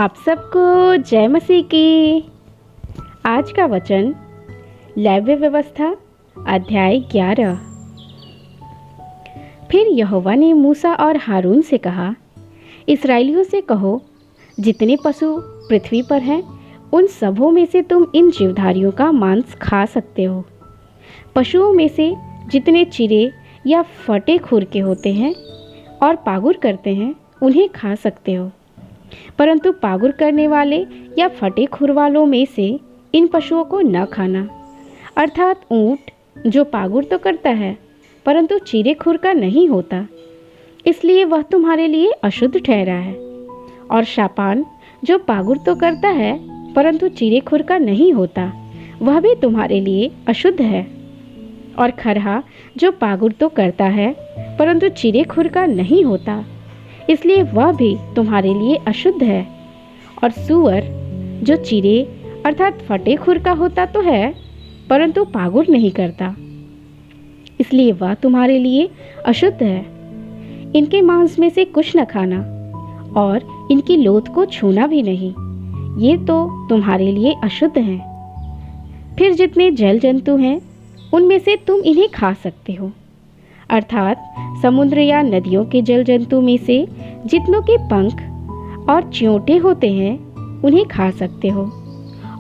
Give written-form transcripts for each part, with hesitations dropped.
आप सबको जय मसीह की। आज का वचन लेव्य व्यवस्था अध्याय 11। फिर यहोवा ने मूसा और हारून से कहा, इस्राएलियों से कहो, जितने पशु पृथ्वी पर हैं उन सबों में से तुम इन जीवधारियों का मांस खा सकते हो। पशुओं में से जितने चिरे या फटे खुर के होते हैं और पागुर करते हैं उन्हें खा सकते हो, परंतु पागुर करने वाले या फटे खुर वालों में से इन पशुओं को न खाना, अर्थात ऊंट जो पागुर तो करता है परंतु चिरे खुर का नहीं होता, इसलिए वह तुम्हारे लिए अशुद्ध ठहरा है। और शापान जो पागुर तो करता है परंतु चिरे खुर का नहीं होता, वह भी तुम्हारे लिए अशुद्ध है। और खरहा जो पागुर तो करता है परंतु चिरे खुर का नहीं होता, इसलिए वह भी तुम्हारे लिए अशुद्ध है। और सूअर जो चिरे अर्थात फटे खुर का होता तो है परंतु पागुर नहीं करता, इसलिए वह तुम्हारे लिए अशुद्ध है। इनके मांस में से कुछ न खाना और इनकी लोथ को छूना भी नहीं, ये तो तुम्हारे लिए अशुद्ध हैं। फिर जितने जल जंतु हैं उनमें से तुम इन्हें खा सकते हो, अर्थात समुद्र या नदियों के जल जंतु में से जितनों के पंख और च्योंटे होते हैं उन्हें खा सकते हो।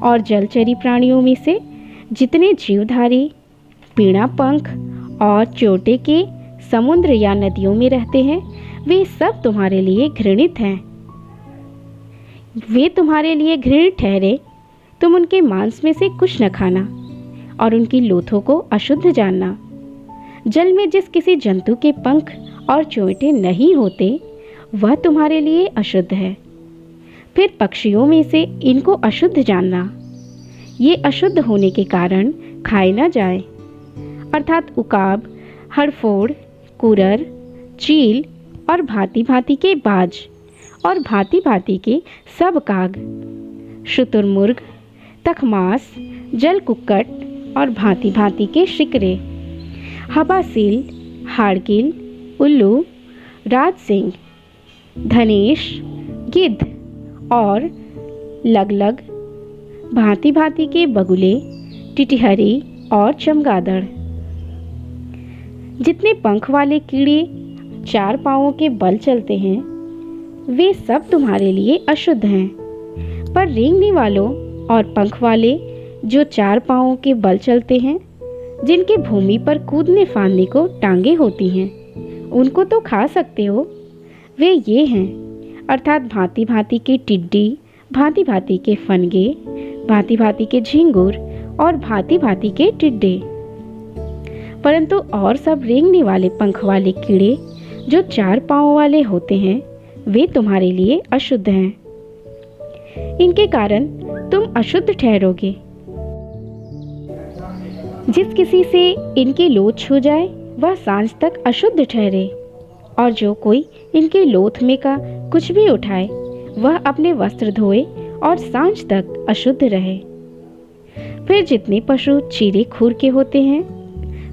और जलचरी प्राणियों में से जितने जीवधारी पीड़ा पंख और च्योंटे के समुद्र या नदियों में रहते हैं वे सब तुम्हारे लिए घृणित हैं। वे तुम्हारे लिए घृणित ठहरे, तुम उनके मांस में से कुछ न खाना और उनकी लोथों को अशुद्ध जानना। जल में जिस किसी जंतु के पंख और चोंटे नहीं होते वह तुम्हारे लिए अशुद्ध है। फिर पक्षियों में से इनको अशुद्ध जानना, ये अशुद्ध होने के कारण खाए न जाए, अर्थात उकाब, हड़फोड़, कुरर, चील और भांति भांति के बाज और भांति भांति के सब काग, शुतुरमुर्ग, तखमास, जल कुक्कट और भांति भांति के शिकरे, हबासील, हाड़किल, उल्लू, राजसिंह, धनेश, गिद्ध और लगलग, भांति भांति के बगुले, टिटहरी और चमगादड़। जितने पंख वाले कीड़े चार पांवों के बल चलते हैं वे सब तुम्हारे लिए अशुद्ध हैं, पर रेंगने वालों और पंख वाले जो चार पांवों के बल चलते हैं, जिनके भूमि पर कूदने फांदने को टांगे होती हैं, उनको तो खा सकते हो। वे ये हैं, अर्थात भांति भांति के टिड्डी, भांति भांति के फनगे, भांति भांति के झींगुर और भांति भांति के टिड्डे। परंतु और सब रेंगने वाले पंख वाले कीड़े जो चार पांव वाले होते हैं वे तुम्हारे लिए अशुद्ध हैं। इनके कारण तुम अशुद्ध ठहरोगे। जिस किसी से इनकी लोथ छू जाए वह सांझ तक अशुद्ध ठहरे, और जो कोई इनके लोथ में का कुछ भी उठाए वह अपने वस्त्र धोए और सांझ तक अशुद्ध रहे। फिर जितने पशु चिरे खूर के होते हैं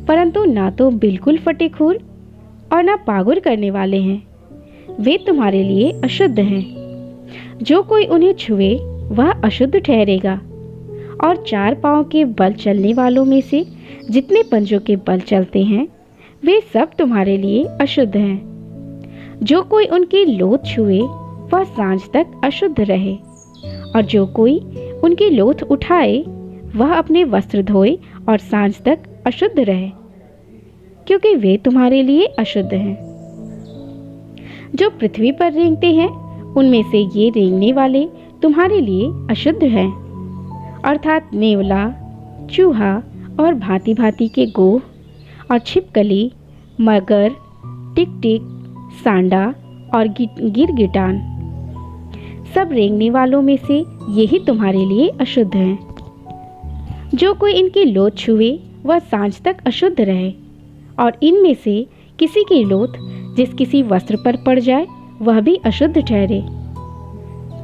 परंतु ना तो बिल्कुल फटे खूर और ना पागुर करने वाले हैं, वे तुम्हारे लिए अशुद्ध हैं। जो कोई उन्हें छुए वह अशुद्ध ठहरेगा। और चार पांव के बल चलने वालों में से जितने पंजों के बल चलते हैं वे सब तुम्हारे लिए अशुद्ध हैं। जो कोई उनकी लोथ छुए वह सांझ तक अशुद्ध रहे, और जो कोई उनकी लोथ उठाए वह अपने वस्त्र धोए और सांझ तक अशुद्ध रहे, क्योंकि वे तुम्हारे लिए अशुद्ध हैं। जो पृथ्वी पर रेंगते हैं उनमें से ये रेंगने वाले तुम्हारे लिए अशुद्ध हैं, अर्थात नेवला, चूहा और भांति भांति के गोह और छिपकली, मगर, टिकटिक, सांडा और गिरगिटान। सब रेंगने वालों में से यही तुम्हारे लिए अशुद्ध हैं। जो कोई इनकी लोथ छुए वह सांझ तक अशुद्ध रहे, और इनमें से किसी की लोथ जिस किसी वस्त्र पर पड़ जाए वह भी अशुद्ध ठहरे,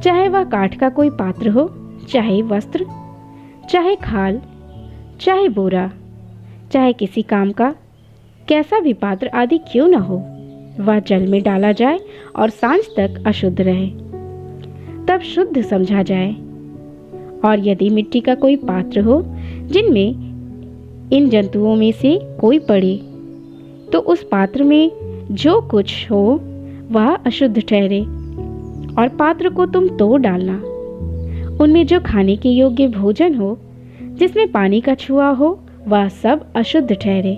चाहे वह काठ का कोई पात्र हो, चाहे वस्त्र, चाहे खाल, चाहे बोरा, चाहे किसी काम का कैसा भी पात्र आदि क्यों न हो, वह जल में डाला जाए और सांझ तक अशुद्ध रहे। तब शुद्ध समझा जाए। और यदि मिट्टी का कोई पात्र हो जिनमें इन जंतुओं में से कोई पड़े, तो उस पात्र में जो कुछ हो वह अशुद्ध ठहरे, और पात्र को तुम तोड़ डालना। उनमें जो खाने के योग्य भोजन हो जिसमें पानी का छुआ हो वह सब अशुद्ध ठहरे।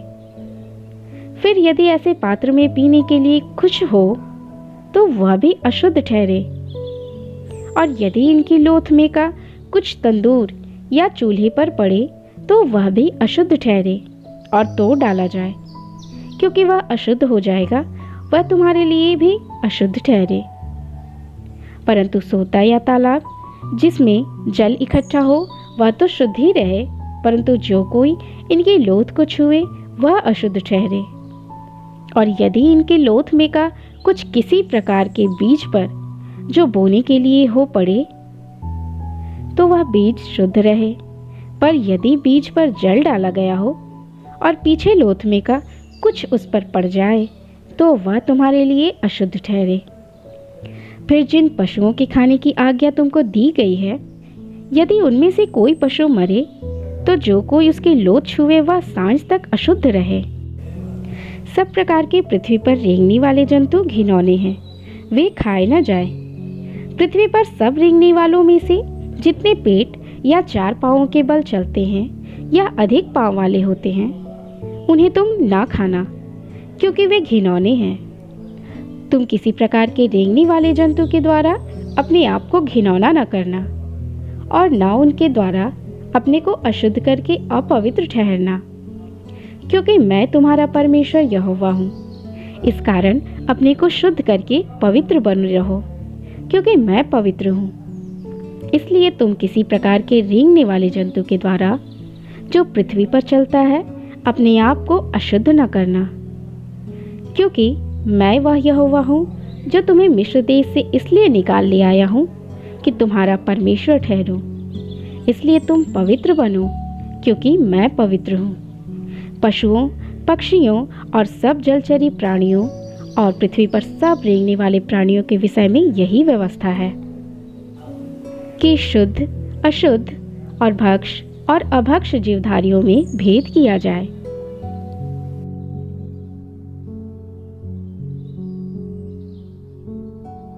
फिर यदि ऐसे पात्र में पीने के लिए कुछ हो तो वह भी अशुद्ध ठहरे। और यदि इनकी लोथ में का कुछ तंदूर या चूल्हे पर पड़े तो वह भी अशुद्ध ठहरे और तोड़ डाला जाए, क्योंकि वह अशुद्ध हो जाएगा, वह तुम्हारे लिए भी अशुद्ध ठहरे। परंतु सोता या तालाब जिसमें जल इकट्ठा हो वह तो शुद्ध ही रहे, परंतु जो कोई इनकी लोथ को छुए वह अशुद्ध ठहरे। और यदि इनके लोथ में का कुछ किसी प्रकार के बीज पर जो बोने के लिए हो पड़े तो वह बीज शुद्ध रहे। पर यदि बीज पर जल डाला गया हो और पीछे लोथ में का कुछ उस पर पड़ जाए तो वह तुम्हारे लिए अशुद्ध ठहरे। फिर जिन पशुओं के खाने की आज्ञा तुमको दी गई है, यदि उनमें से कोई पशु मरे तो जो कोई उसकी लोथ छुए वह सांझ तक अशुद्ध रहे। सब प्रकार के पृथ्वी पर रेंगने वाले जंतु घिनौने हैं, वे खाए न जाए। पृथ्वी पर सब रेंगने वालों में से जितने पेट या 4 पांवों के बल चलते हैं या अधिक पांव वाले होते हैं, उन्हें तुम ना खाना, क्योंकि वे घिनौने हैं। तुम किसी प्रकार के रेंगने वाले जंतु के द्वारा अपने आप को घिनौना न करना, और ना उनके द्वारा अपने को अशुद्ध करके अपवित्र ठहरना, क्योंकि मैं तुम्हारा परमेश्वर यहोवा हूँ। इस कारण अपने को शुद्ध करके पवित्र बन रहो, क्योंकि मैं पवित्र हूँ। इसलिए तुम किसी प्रकार के रेंगने वाले जंतु के द्वारा जो पृथ्वी पर चलता है अपने आप को अशुद्ध न करना, क्योंकि मैं वह यहोवा हूँ जो तुम्हें मिस्र देश से इसलिए निकाल ले आया हूँ कि तुम्हारा परमेश्वर ठहरूं। इसलिए तुम पवित्र बनो, क्योंकि मैं पवित्र हूँ। पशुओं, पक्षियों और सब जलचरी प्राणियों और पृथ्वी पर सब रेंगने वाले प्राणियों के विषय में यही व्यवस्था है कि शुद्ध, अशुद्ध और भक्ष और अभक्ष जीवधारियों में भेद किया जाए।